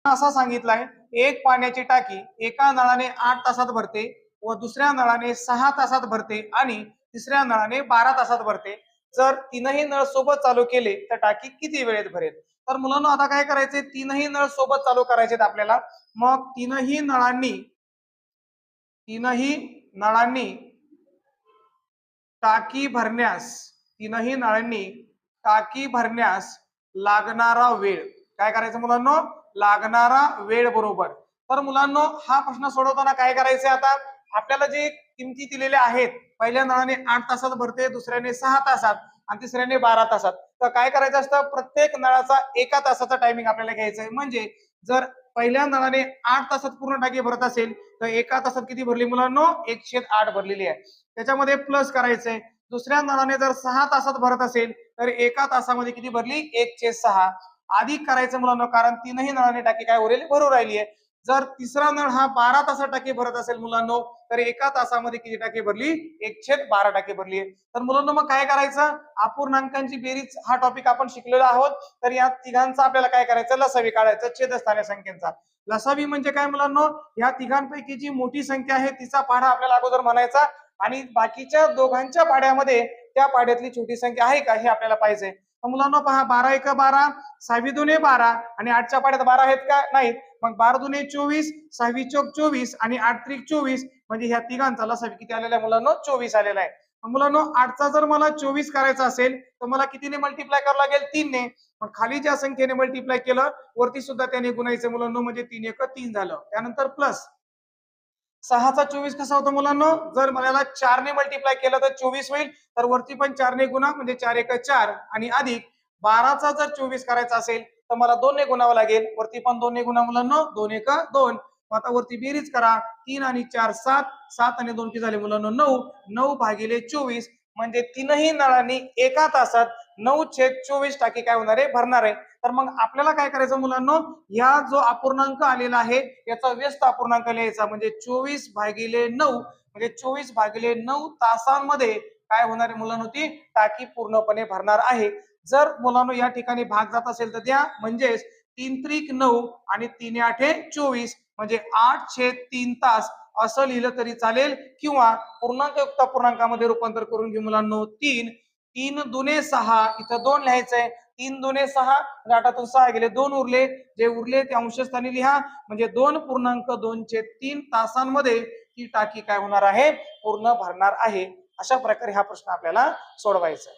असा सांगितलाय एक पाण्याची टाकी एका नळाने 8 तासात भरते व दुसऱ्या नळाने 6 तासात भरते आणि तिसऱ्या नळाने 12 तासात भरते। जर तीनही नळ सोबत चालू केले तर टाकी किती वेळेत भरेल? तर मुलांनो आता काय करायचे, तीनही नळ सोबत चालू करायचे आपल्याला। मग तीनही नळांनी टाकी भरण्यास लागणारा वेळ काय करायचं मुलांनो? लागणारा वेळ बरोबर। तर मुलांनो हा प्रश्न सोडवताना काय करायचं, आता आपल्याला जे किमती दिलेल्या आहेत, पहिल्या नळाने 8 तासात भरते, दुसऱ्याने 6 तासात आणि तिसऱ्याने 12 तासात। तर काय करायचं असतं, प्रत्येक नळाचा 1 तासाचा टायमिंग आपल्याला घ्यायचा आहे। म्हणजे जर पहिल्या नळाने 8 तासात पूर्ण टाकी भरत असेल तर 1 तासात किती भरली मुलांनो? 1/8 भरलेली आहे। त्याच्यामध्ये प्लस करायचंय। दुसऱ्या नळाने जर 6 तासात भरत असेल तर 1 तासामध्ये किती भरली? 1/6 अधिक करायचं मुलांनो, कारण तीनही नळाने टाकी काय उरेल? भरू राहिली आहे। जर तिसरा नळ हा 12 तासात टाकी भरत असेल मुलांनो तर 1 तासामध्ये किती टाकी भरली? 1/12 टाकी भरली आहे। तर मुलांनो मग काय करायचं, अपूर्णांकांची बेरीज हा टॉपिक आपण शिकलेलो आहोत। तर या तिघांचा आपल्याला काय करायचं? लसावी काढायचा, छेदस्थानी संख्यांचा। लसावी म्हणजे काय मुलांनो? या तिघांपैकी जी मोठी संख्या आहे तिचा पाढा आपल्याला अगोदर म्हणायचा आणि बाकीच्या दोघांच्या पाढ्यामध्ये त्या पाढ्यातली छोटी संख्या आहे का हे आपल्याला पाहिजे। तर मुलांनो पहा, 12 एक 12, 6 दुने 12 आणि 8च्या पाढ्यात 12 आहेत का? नाहीत। मग 12 दुने 24, 6 चौक 24 आणि 8 त्रिक 24, म्हणजे ह्या तिघांचा लसावी किती आलेला आहे मुलांनो? 24 आलेला आहे। मुलांनो 8चा जर मला 24 करायचा असेल तर मला कितीने मल्टिप्लाय करावं लागेल? 3 ने। मग खाली ज्या संख्येने मल्टिप्लाय केलं वरती सुद्धा त्याने गुणायचं मुलांनो, म्हणजे 3 एक 3 झालं। त्यानंतर प्लस 6चा 24 कसा होतो मुलांनो? जर मला 4 ने मल्टिप्लाय केलं तर 24 होईल, तर वरती पण 4 ने गुणा, म्हणजे 4 एक 4 आणि अधिक 12चा जर 24 करायचा असेल तर मला 2 ने गुणावं लागेल, वरती पण 2 ने गुणा मुलांनो, 2 एक 2। आता वरती बेरीज करा, 3 आणि 4 7, 7 आणि 2 किती झाले मुलांनो? 9, 9/24, म्हणजे तीनही नळांनी 1 तासात 9/24 टाकी काय होणार आहे? भरणार आहे। तर मग आपल्याला काय करायचं मुलांनो, या जो अपूर्णांक आलेला आहे याचा व्यस्त अपूर्णांक लिहायचा, म्हणजे 24/9, म्हणजे 24/9 तासांमध्ये काय होणार आहे मुलांनो? ती टाकी पूर्णपणे भरणार आहे। जर मुलांनो या ठिकाणी भाग जात असेल तर द्या, म्हणजेच 3 त्रिक 9 आणि 3 8 24, म्हणजे 8/3 तास असं लिहिलं तरी चालेल, किंवा पूर्णांकयुक्त पूर्णांकामध्ये रूपांतर करून घेऊ मुलांनो। 3 दुने 6, इथं 2 लिहायचंय। 3 दुने 6, 8तून 6 गेले, 2 उरले, जे उरले ते अंशस्थानी लिहा, म्हणजे 2.2/3 तासांमध्ये ही टाकी काय होणार आहे? पूर्ण भरणार आहे। अशा प्रकारे हा प्रश्न आपल्याला सोडवायचा आहे।